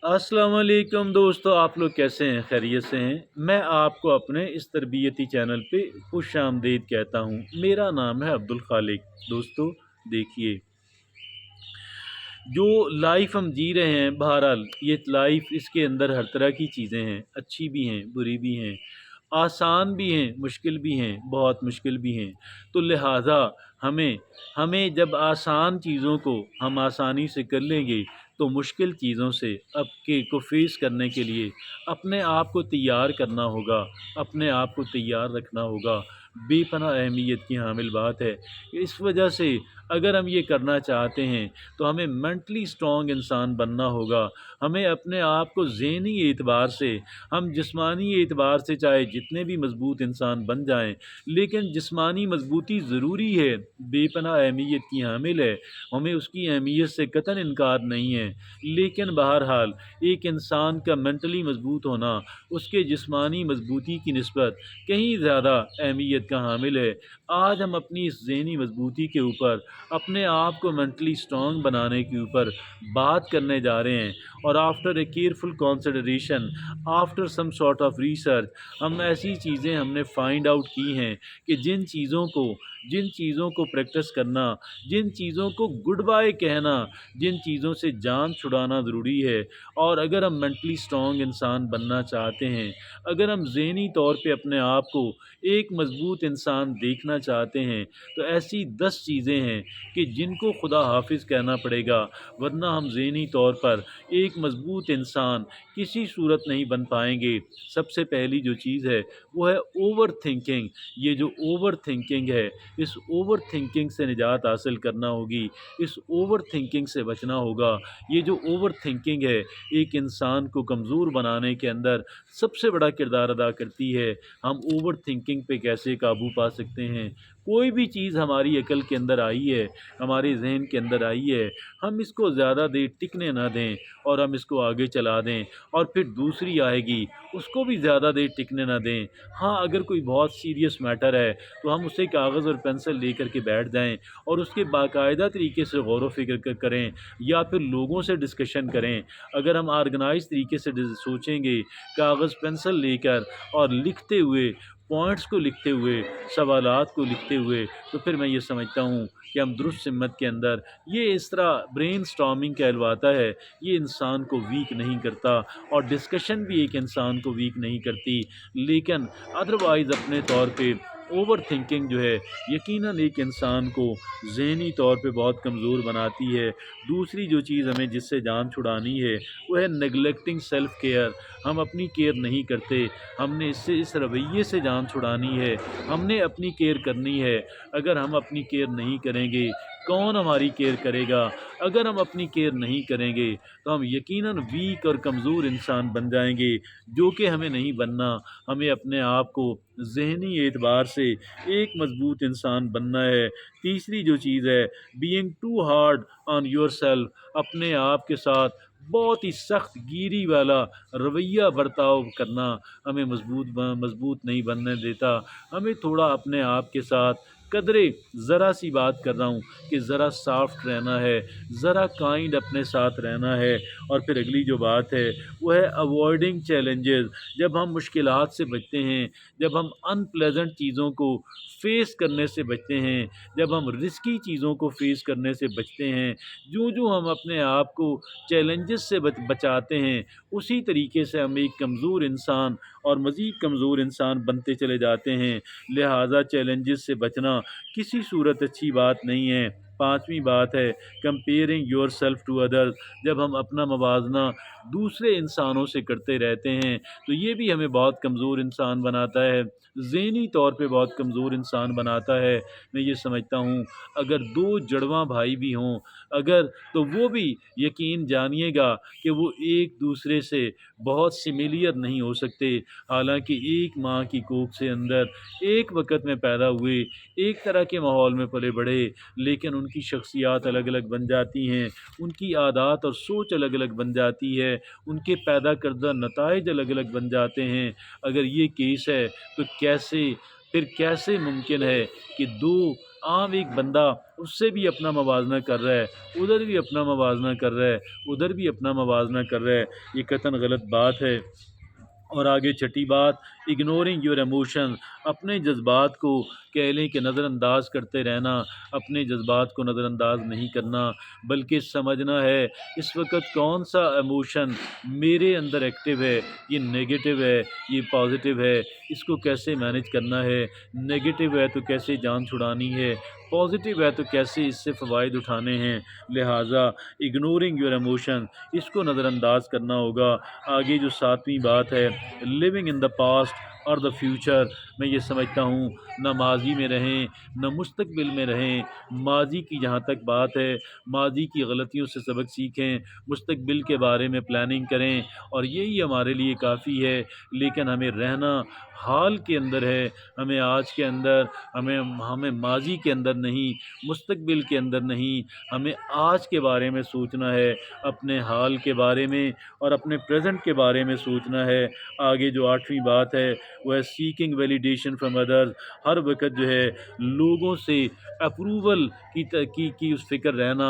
अस्सलाम वालेकुम दोस्तों, आप लोग कैसे हैं? खैरियत से हैं? मैं आपको अपने इस तरबियती चैनल पे खुशामदीद कहता हूँ। मेरा नाम है अब्दुल खालिक। दोस्तों देखिए, जो लाइफ हम जी रहे हैं, बहरहाल ये लाइफ, इसके अंदर हर तरह की चीज़ें हैं, अच्छी भी हैं, बुरी भी हैं, आसान भी हैं, मुश्किल भी हैं, बहुत मुश्किल भी हैं। तो लिहाजा हमें हमें जब आसान चीज़ों को हम आसानी से कर लेंगे, तो मुश्किल चीज़ों से अब के को फेस करने के लिए अपने आप को तैयार करना होगा, अपने आप को तैयार रखना होगा। बेपनाह अहमियत की हामिल बात है। इस वजह से अगर हम ये करना चाहते हैं, तो हमें मेंटली स्ट्रॉन्ग इंसान बनना होगा। हमें अपने आप को ज़हनी एतबार से, हम जिस्मानी एतबार से चाहे जितने भी मज़बूत इंसान बन जाएँ, लेकिन जिस्मानी मज़बूती ज़रूरी है, बेपनाह अहमियत की हामिल है, हमें उसकी अहमियत से कतई इनकार नहीं है। लेकिन बहरहाल एक इंसान का मेंटली मज़बूत होना, उसके जिस्मानी मज़बूती की निस्बत कहीं ज़्यादा अहमियत का हामिल है। आज हम अपनी इस ज़हनी मज़बूती के ऊपर, अपने आप को मेंटली स्ट्रॉन्ग बनाने के ऊपर बात करने जा रहे हैं, और after a careful consideration, after some sort of research, हम ऐसी चीज़ें हमने फाइंड आउट की हैं कि जिन चीज़ों को प्रैक्टिस करना, जिन चीज़ों को गुड बाय कहना, जिन चीज़ों से जान छुड़ाना ज़रूरी है। और अगर हम मेंटली स्ट्रॉन्ग इंसान बनना चाहते हैं, अगर हम ज़हनी तौर पे अपने आप को एक मज़बूत इंसान देखना चाहते हैं, तो ऐसी 10 चीज़ें हैं कि जिनको खुदा हाफ़िज़ कहना पड़ेगा, वरना हम ज़हनी तौर पर एक मज़बूत इंसान किसी सूरत नहीं बन पाएँगे। सबसे पहली जो चीज़ है, वो है ओवर थिंकिंग। ये जो ओवर थिंकिंग है, इस ओवर थिंकिंग से निजात हासिल करना होगी, इस ओवर थिंकिंग से बचना होगा। ये जो ओवर थिंकिंग है, एक इंसान को कमज़ोर बनाने के अंदर सबसे बड़ा किरदार अदा करती है। हम ओवर थिंकिंग पे कैसे काबू पा सकते हैं? कोई भी चीज़ हमारी अकल के अंदर आई है, हमारे ज़हन के अंदर आई है, हम इसको ज़्यादा देर टिकने ना दें और हम इसको आगे चला दें, और फिर दूसरी आएगी, उसको भी ज़्यादा देर टिकने ना दें। हाँ, अगर कोई बहुत सीरियस मैटर है, तो हम उसे कागज़ और पेंसिल लेकर के बैठ जाएँ और उसके बाकायदा तरीके से गौर व फ़िक्र करें, या फिर लोगों से डिस्कशन करें। अगर हम ऑर्गेनाइज़ तरीके से सोचेंगे, कागज़ पेंसिल लेकर और लिखते हुए, पॉइंट्स को लिखते हुए, सवालात को लिखते हुए, तो फिर मैं ये समझता हूँ कि हम दुरुस्त हिम्मत के अंदर, ये इस तरह ब्रेन स्टॉर्मिंग कहलवाता है, ये इंसान को वीक नहीं करता, और डिस्कशन भी एक इंसान को वीक नहीं करती। लेकिन अदरवाइज़ अपने तौर पे ओवर थिंकिंग जो है, यकीनन एक इंसान को ज़हनी तौर पे बहुत कमज़ोर बनाती है। दूसरी जो चीज़ हमें जिससे जान छुड़ानी है, वो है नेग्लेक्टिंग सेल्फ़ केयर। हम अपनी केयर नहीं करते, हमने इससे इस रवैये से जान छुड़ानी है, हमने अपनी केयर करनी है। अगर हम अपनी केयर नहीं करेंगे, कौन हमारी केयर करेगा? अगर हम अपनी केयर नहीं करेंगे, तो हम यकीनन वीक और कमज़ोर इंसान बन जाएँगे, जो कि हमें नहीं बनना। हमें अपने आप को ज़हनी एतबार से एक मज़बूत इंसान बनना है। तीसरी जो चीज़ है, being too hard on yourself, अपने आप के साथ बहुत ही सख्त गिरी वाला रवैया बर्ताव करना हमें मज़बूत नहीं बनने देता। हमें थोड़ा अपने आप के साथ कदरे, ज़रा सी बात कर रहा हूँ कि ज़रा सॉफ्ट रहना है, ज़रा काइंड अपने साथ रहना है। और फिर अगली जो बात है, वो है अवॉइडिंग चैलेंजेस। जब हम मुश्किलात से बचते हैं, जब हम अनप्लेज़ेंट चीज़ों को फ़ेस करने से बचते हैं, जब हम रिस्की चीज़ों को फ़ेस करने से बचते हैं, जो हम अपने आप को चैलेंजेस से बचाते हैं, उसी तरीके से हम एक कमज़ोर इंसान और मज़ीद कमज़ोर इंसान बनते चले जाते हैं। लिहाजा चैलेंजेस से बचना किसी सूरत अच्छी बात नहीं है। पाँचवीं बात है, कंपेयरिंग योरसेल्फ टू अदर्स। जब हम अपना मवाज़ना दूसरे इंसानों से करते रहते हैं, तो ये भी हमें बहुत कमज़ोर इंसान बनाता है, ज़हनी तौर पे बहुत कमज़ोर इंसान बनाता है। मैं ये समझता हूँ, अगर 2 जुड़वाँ भाई भी हों, अगर, तो वो भी यकीन जानिएगा कि वो एक दूसरे से बहुत सिमिलियर नहीं हो सकते। हालाँकि एक माँ की कोख से अंदर एक वक़्त में पैदा हुए, एक तरह के माहौल में पले-बढ़े, लेकिन उनकी शख्सियत अलग-अलग बन जाती हैं, उनकी आदत और सोच अलग-अलग बन जाती है, उनके पैदा करदा नताइज अलग-अलग बन जाते हैं। अगर ये केस है, तो कैसे मुमकिन है कि 2 عام ایک بندہ اس سے بھی اپنا موازنہ کر رہا ہے، ادھر بھی اپنا موازنہ کر رہا ہے، ادھر بھی اپنا موازنہ کر رہا ہے، یہ قطعاً غلط بات ہے۔ اور آگے چھٹی بات، اگنورنگ یور ایموشن، اپنے جذبات کو کہہ لیں کہ نظر انداز کرتے رہنا، اپنے جذبات کو نظر انداز نہیں کرنا، بلکہ سمجھنا ہے اس وقت کون سا ایموشن میرے اندر ایکٹیو ہے، یہ نیگیٹو ہے، یہ پازیٹیو ہے، اس کو کیسے مینیج کرنا ہے، نیگیٹو ہے تو کیسے جان چھڑانی ہے، پازیٹیو ہے تو کیسے اس سے فوائد اٹھانے ہیں۔ لہٰذا اگنورنگ یور ایموشن، اس کو نظر انداز کرنا ہوگا۔ آگے جو ساتویں بات ہے، لیونگ ان دا پاسٹ اور دا فیوچر، میں یہ سمجھتا ہوں نہ ماضی میں رہیں نہ مستقبل میں رہیں۔ ماضی کی جہاں تک بات ہے، ماضی کی غلطیوں سے سبق سیکھیں، مستقبل کے بارے میں پلاننگ کریں، اور یہی ہمارے لیے کافی ہے۔ لیکن ہمیں رہنا حال کے اندر ہے، ہمیں آج کے اندر، ہمیں ماضی کے اندر نہیں، مستقبل کے اندر نہیں، ہمیں آج کے بارے میں سوچنا ہے، اپنے حال کے بارے میں اور اپنے پریزنٹ کے بارے میں سوچنا ہے۔ آگے جو آٹھویں بات ہے وہ ہے سیکنگ ویلیڈیشن فرام ادرز، ہر وقت جو ہے لوگوں سے اپروول کی اس فکر رہنا،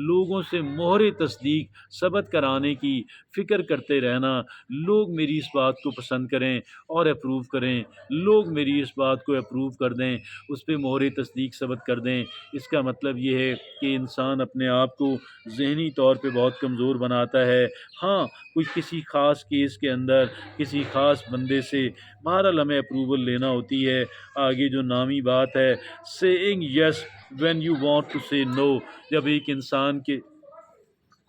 لوگوں سے مہر تصدیق ثبت کرانے کی فکر کرتے رہنا، لوگ میری اس بات کو پسند کریں اور اپروو کریں، لوگ میری اس بات کو اپروو کر دیں، اس پہ مہر تصدیق ثبت کر دیں۔ اس کا مطلب یہ ہے کہ انسان اپنے آپ کو ذہنی طور پہ بہت کمزور بناتا ہے۔ ہاں، کچھ کسی خاص کیس کے اندر کسی خاص بندے سے بہرحال ہمیں اپروول لینا ہوتی ہے۔ آگے جو نامی بات ہے، seeing yes when you want to say no, جب ایک انسان کے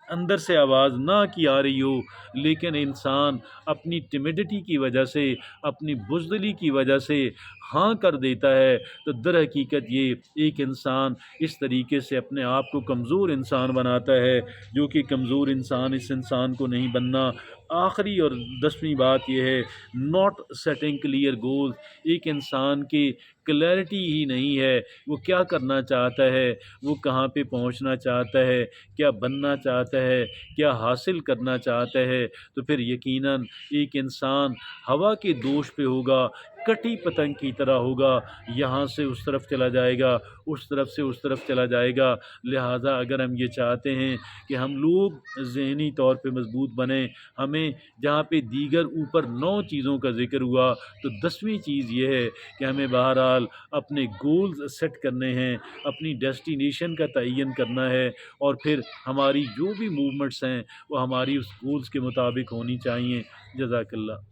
اندر سے آواز نہ کی آ رہی ہو، لیکن انسان اپنی ٹیمیڈیٹی کی وجہ سے، اپنی بزدلی کی وجہ سے ہاں کر دیتا ہے، تو در حقیقت یہ ایک انسان اس طریقے سے اپنے آپ کو کمزور انسان بناتا ہے، جو کہ کمزور انسان اس انسان کو نہیں بننا۔ آخری اور 10ویں بات یہ ہے، ناٹ سیٹنگ کلیئر گول، ایک انسان کی کلیئرٹی ہی نہیں ہے، وہ کیا کرنا چاہتا ہے، وہ کہاں پہ پہنچنا چاہتا ہے، کیا بننا چاہتا ہے، کیا حاصل کرنا چاہتا ہے، تو پھر یقیناً ایک انسان ہوا کے دوش پہ ہوگا، کٹی پتنگ کی طرح ہوگا، یہاں سے اس طرف چلا جائے گا، اس طرف سے اس طرف چلا جائے گا۔ لہٰذا اگر ہم یہ چاہتے ہیں کہ ہم لوگ ذہنی طور پہ مضبوط بنیں، ہمیں جہاں پہ دیگر اوپر 9 چیزوں کا ذکر ہوا، تو 10ویں چیز یہ ہے کہ ہمیں بہرحال اپنے گولز سیٹ کرنے ہیں، اپنی ڈیسٹینیشن کا تعین کرنا ہے، اور پھر ہماری جو بھی موومنٹس ہیں وہ ہماری اس گولز کے مطابق ہونی چاہیے۔ جزاک اللہ۔